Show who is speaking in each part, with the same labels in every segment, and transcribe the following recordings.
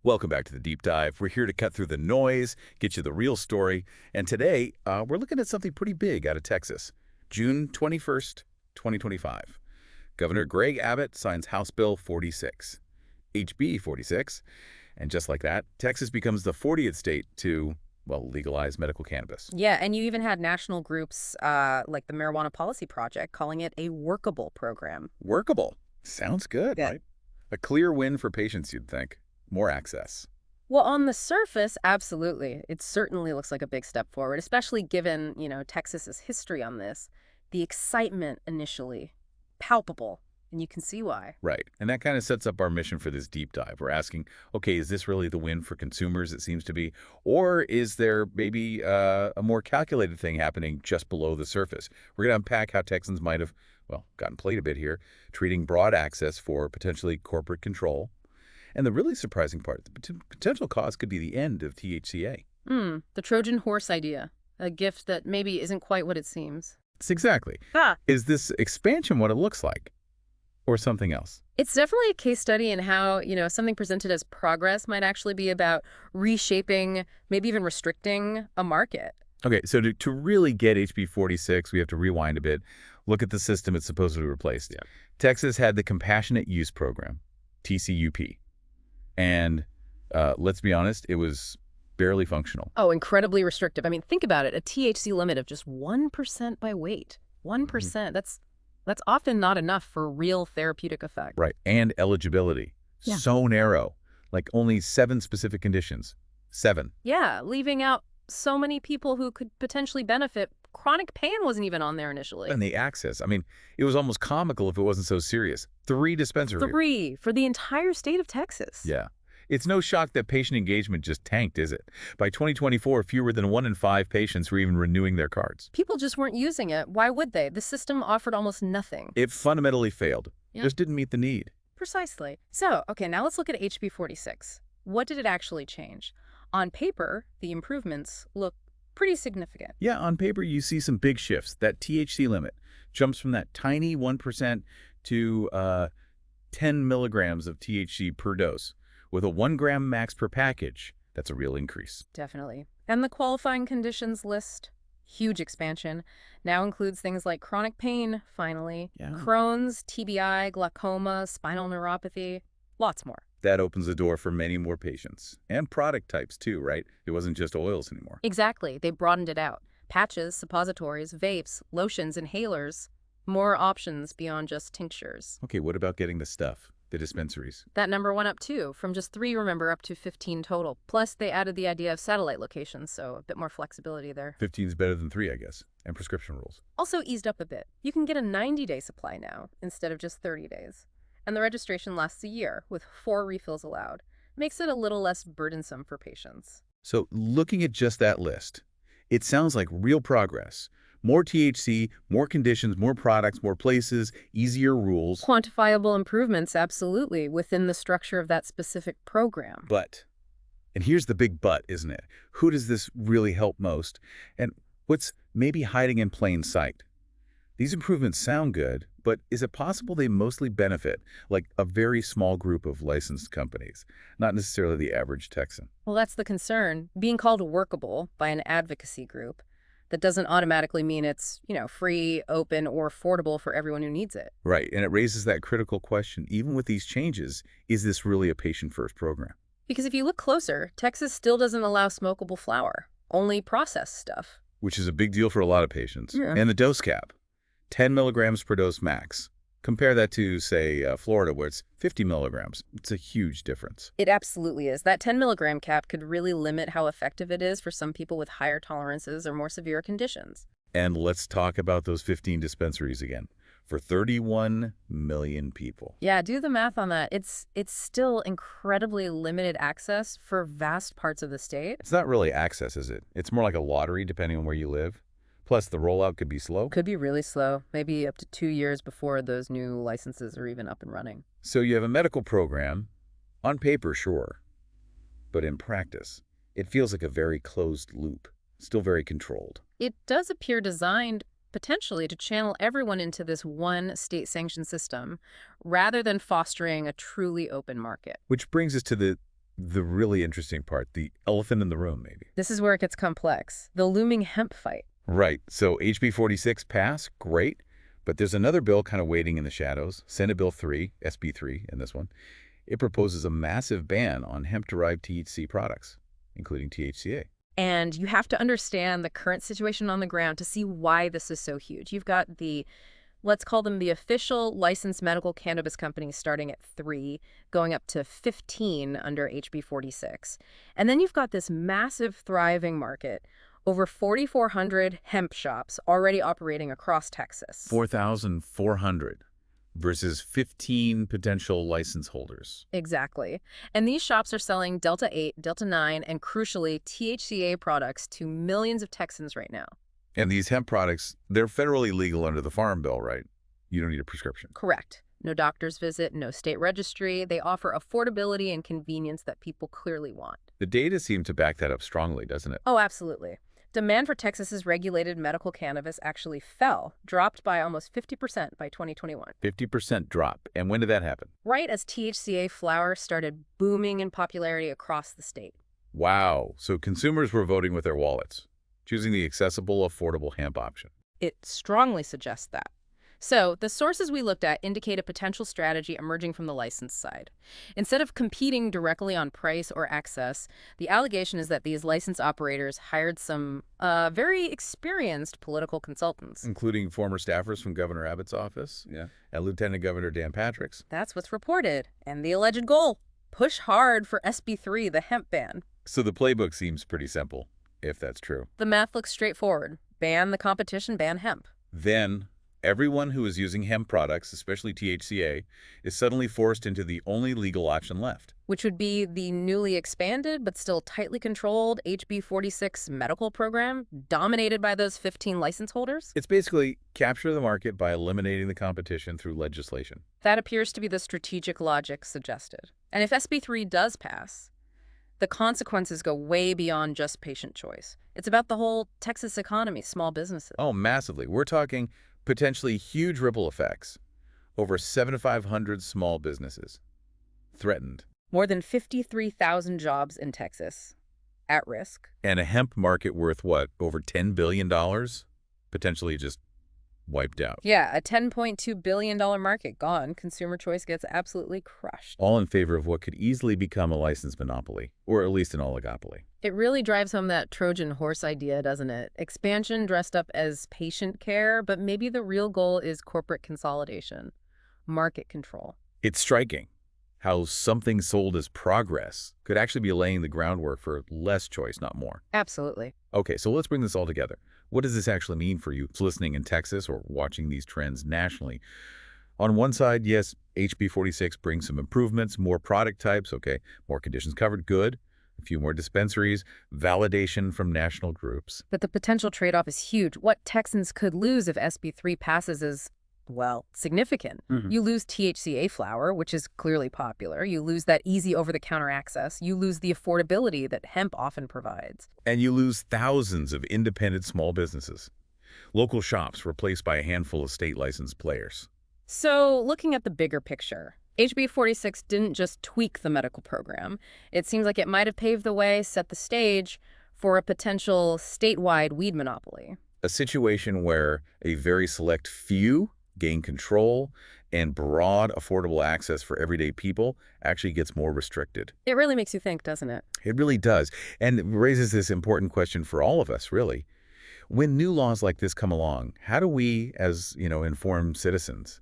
Speaker 1: Welcome back to the Deep Dive. We're here to cut through the noise, get you the real story. And today, we're looking at something pretty big out of Texas. June 21st, 2025. Governor Greg Abbott signs House Bill 46, HB 46. And just like that, Texas becomes the 40th state to, well, legalize medical cannabis.
Speaker 2: Yeah, and you even had national groups like the Marijuana Policy Project calling it a workable program.
Speaker 1: Workable. Sounds good,
Speaker 2: Yeah.
Speaker 1: right? A clear win for patients, you'd think. More access.
Speaker 2: Well, on the surface, absolutely. It certainly looks like a big step forward, especially given, Texas's history on this. The excitement initially, palpable, and you can see why.
Speaker 1: Right. And that kind of sets up our mission for this deep dive. We're asking, okay, is this really the win for consumers, it seems to be? Or is there maybe a more calculated thing happening just below the surface? We're going to unpack how Texans might have, well, gotten played a bit here, treating broad access for potentially corporate control. And the really surprising part, the potential cause could be the end of THCA.
Speaker 2: The Trojan horse idea, a gift that maybe isn't quite what it seems.
Speaker 1: It's exactly.
Speaker 2: Ah.
Speaker 1: Is this expansion what it looks like? Or something else?
Speaker 2: It's definitely a case study in how, something presented as progress might actually be about reshaping, maybe even restricting a market.
Speaker 1: Okay, so to really get HB 46, we have to rewind a bit, look at the system it's supposedly replaced.
Speaker 2: Yeah.
Speaker 1: Texas had the Compassionate Use Program, TCUP. And let's be honest, it was barely functional.
Speaker 2: Oh, incredibly restrictive. I mean, think about it. A THC limit of just 1% by weight. 1%. That's often not enough for real therapeutic effect.
Speaker 1: Right, and eligibility.
Speaker 2: Yeah.
Speaker 1: So narrow, like only 7 specific conditions. 7.
Speaker 2: Yeah, leaving out so many people who could potentially benefit. Chronic pain wasn't even on there initially.
Speaker 1: And the access, I mean, it was almost comical if it wasn't so serious. 3 dispensaries.
Speaker 2: 3 for the entire state of Texas.
Speaker 1: Yeah. It's no shock that patient engagement just tanked, is it? By 2024, fewer than 1 in 5 patients were even renewing their cards.
Speaker 2: People just weren't using it. Why would they? The system offered almost nothing.
Speaker 1: It fundamentally failed.
Speaker 2: Yeah.
Speaker 1: Just didn't meet the need.
Speaker 2: Precisely. So, okay, now let's look at HB 46. What did it actually change? On paper, the improvements look pretty significant.
Speaker 1: Yeah, on paper, you see some big shifts. That THC limit jumps from that tiny 1% to 10 milligrams of THC per dose. With a 1 gram max per package, that's a real increase.
Speaker 2: Definitely. And the qualifying conditions list, huge expansion, now includes things like chronic pain, finally,
Speaker 1: Yeah.
Speaker 2: Crohn's, TBI, glaucoma, spinal neuropathy, lots more.
Speaker 1: That opens the door for many more patients. And product types, too, right? It wasn't just oils anymore.
Speaker 2: Exactly. They broadened it out. Patches, suppositories, vapes, lotions, inhalers, more options beyond just tinctures.
Speaker 1: Okay, what about getting the stuff? The dispensaries.
Speaker 2: That number went up too, from just 3, remember, up to 15 total. Plus, they added the idea of satellite locations, so a bit more flexibility there.
Speaker 1: 15 is better than 3, I guess. And prescription rules.
Speaker 2: Also eased up a bit. You can get a 90-day supply now, instead of just 30 days. And the registration lasts a year, with 4 refills allowed. Makes it a little less burdensome for patients.
Speaker 1: So looking at just that list, it sounds like real progress. More THC, more conditions, more products, more places, easier rules.
Speaker 2: Quantifiable improvements, absolutely, within the structure of that specific program.
Speaker 1: But, and here's the big but, isn't it? Who does this really help most? And what's maybe hiding in plain sight? These improvements sound good, but is it possible they mostly benefit, like a very small group of licensed companies, not necessarily the average Texan?
Speaker 2: Well, that's the concern. Being called workable by an advocacy group, that doesn't automatically mean it's, free, open, or affordable for everyone who needs it.
Speaker 1: Right, and it raises that critical question, even with these changes, is this really a patient-first program?
Speaker 2: Because if you look closer, Texas still doesn't allow smokable flower, only processed stuff.
Speaker 1: Which is a big deal for a lot of patients.
Speaker 2: Yeah.
Speaker 1: And the dose cap, 10 milligrams per dose max. Compare that to, say, Florida, where it's 50 milligrams. It's a huge difference.
Speaker 2: It absolutely is. That 10 milligram cap could really limit how effective it is for some people with higher tolerances or more severe conditions.
Speaker 1: And let's talk about those 15 dispensaries again. For 31 million people.
Speaker 2: Yeah, do the math on that. It's still incredibly limited access for vast parts of the state.
Speaker 1: It's not really access, is it? It's more like a lottery, depending on where you live. Plus, the rollout could be slow.
Speaker 2: Could be really slow, maybe up to 2 years before those new licenses are even up and running.
Speaker 1: So you have a medical program, on paper, sure, but in practice, it feels like a very closed loop, still very controlled.
Speaker 2: It does appear designed potentially to channel everyone into this one state-sanctioned system rather than fostering a truly open market.
Speaker 1: Which brings us to the The really interesting part, the elephant in the room, maybe.
Speaker 2: This is where it gets complex. The looming hemp fight.
Speaker 1: Right. So HB 46 passed, great. But there's another bill kind of waiting in the shadows, Senate Bill 3, SB 3 in this one. It proposes a massive ban on hemp-derived THC products, including THCA.
Speaker 2: And you have to understand the current situation on the ground to see why this is so huge. You've got the, let's call them the official licensed medical cannabis companies starting at 3, going up to 15 under HB 46. And then you've got this massive thriving market, over 4,400 hemp shops already operating across Texas.
Speaker 1: 4,400 versus 15 potential license holders.
Speaker 2: Exactly. And these shops are selling Delta 8, Delta 9, and crucially, THCA products to millions of Texans right now.
Speaker 1: And these hemp products, they're federally legal under the Farm Bill, right? You don't need a prescription.
Speaker 2: Correct. No doctor's visit, no state registry. They offer affordability and convenience that people clearly want.
Speaker 1: The data seems to back that up strongly, doesn't it?
Speaker 2: Oh, absolutely. Demand for Texas's regulated medical cannabis actually fell, dropped by almost 50% by 2021.
Speaker 1: 50% drop. And when did that happen?
Speaker 2: Right as THCA flower started booming in popularity across the state.
Speaker 1: Wow. So consumers were voting with their wallets, choosing the accessible, affordable hemp option.
Speaker 2: It strongly suggests that. So, the sources we looked at indicate a potential strategy emerging from the license side. Instead of competing directly on price or access, the allegation is that these license operators hired some very experienced political consultants.
Speaker 1: Including former staffers from Governor Abbott's office, and Lieutenant Governor Dan Patrick's.
Speaker 2: That's what's reported. And the alleged goal, push hard for SB 3, the hemp ban.
Speaker 1: So the playbook seems pretty simple, if that's true.
Speaker 2: The math looks straightforward. Ban the competition, ban hemp.
Speaker 1: Then everyone who is using hemp products, especially THCA, is suddenly forced into the only legal option left.
Speaker 2: Which would be the newly expanded but still tightly controlled HB 46 medical program, dominated by those 15 license holders?
Speaker 1: It's basically capture the market by eliminating the competition through legislation.
Speaker 2: That appears to be the strategic logic suggested. And if SB 3 does pass, the consequences go way beyond just patient choice. It's about the whole Texas economy, small businesses.
Speaker 1: Oh, massively. We're talking potentially huge ripple effects. Over 7,500 small businesses threatened.
Speaker 2: More than 53,000 jobs in Texas at risk.
Speaker 1: And a hemp market worth, what, over $10 billion? Potentially just wiped out.
Speaker 2: Yeah, a $10.2 billion market gone. Consumer choice gets absolutely crushed.
Speaker 1: All in favor of what could easily become a licensed monopoly, or at least an oligopoly.
Speaker 2: It really drives home that Trojan horse idea, doesn't it? Expansion dressed up as patient care, but maybe the real goal is corporate consolidation, market control.
Speaker 1: It's striking how something sold as progress could actually be laying the groundwork for less choice, not more.
Speaker 2: Absolutely.
Speaker 1: Okay, so let's bring this all together. What does this actually mean for you listening in Texas or watching these trends nationally? On one side, yes, HB 46 brings some improvements, more product types, okay, more conditions covered, good. A few more dispensaries, validation from national groups.
Speaker 2: But the potential trade-off is huge. What Texans could lose if SB 3 passes is, well, significant. You lose THCA flower, which is clearly popular. You lose that easy over-the-counter access. You lose the affordability that hemp often provides.
Speaker 1: And you lose thousands of independent small businesses. Local shops replaced by a handful of state-licensed players.
Speaker 2: So, looking at the bigger picture, HB 46 didn't just tweak the medical program. It seems like it might have paved the way, set the stage for a potential statewide weed monopoly.
Speaker 1: A situation where a very select few gain control and broad, affordable access for everyday people actually gets more restricted.
Speaker 2: It really makes you think, doesn't it?
Speaker 1: It really does. And it raises this important question for all of us, really. When new laws like this come along, how do we, as, informed citizens,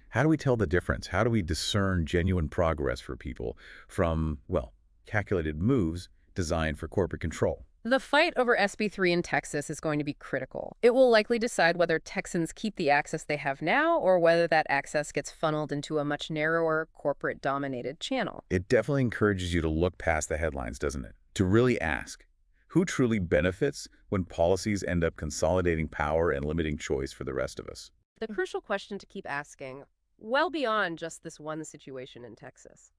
Speaker 1: how do we tell the difference? How do we discern genuine progress for people from, well, calculated moves designed for corporate control?
Speaker 2: The fight over SB 3 in Texas is going to be critical. It will likely decide whether Texans keep the access they have now or whether that access gets funneled into a much narrower, corporate-dominated channel.
Speaker 1: It definitely encourages you to look past the headlines, doesn't it? To really ask, who truly benefits when policies end up consolidating power and limiting choice for the rest of us?
Speaker 2: The crucial question to keep asking, well beyond just this one situation in Texas.